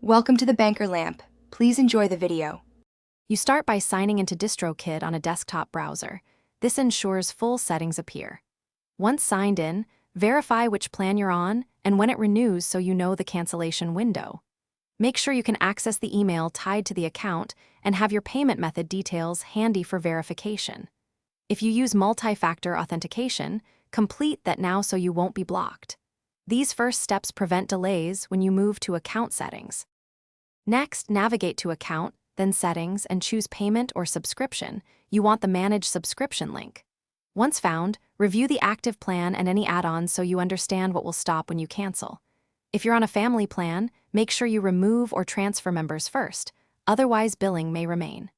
Welcome to the Banker Lamp. Please enjoy the video. You start by signing into Distrokid on a desktop browser. This ensures full settings appear. Once signed in, verify which plan you're on and when it renews so you know the cancellation window. Make sure you can access the email tied to the account and have your payment method details handy for verification. If you use multi-factor authentication, complete that now so you won't be blocked. These first steps prevent delays when you move to account settings. Next, navigate to Account, then Settings, and choose Payment or Subscription. You want the Manage Subscription link. Once found, review the active plan and any add-ons so you understand what will stop when you cancel. If you're on a family plan, make sure you remove or transfer members first, otherwise billing may remain.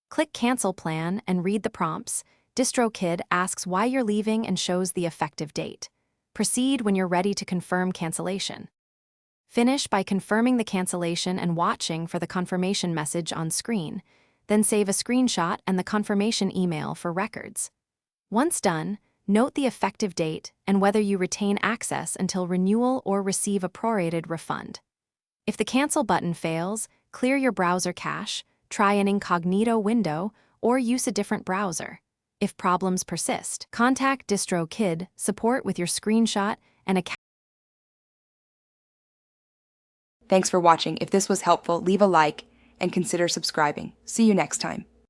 Click Cancel Plan and read the prompts. Distrokid asks why you're leaving and shows the effective date. Proceed when you're ready to confirm cancellation. Finish by confirming the cancellation and watching for the confirmation message on screen, then save a screenshot and the confirmation email for records. Once done, note the effective date and whether you retain access until renewal or receive a prorated refund. If the cancel button fails, clear your browser cache, try an incognito window, or use a different browser. If problems persist, contact Distrokid support with your screenshot and account. Thanks for watching. If this was helpful, leave a like and consider subscribing. See you next time.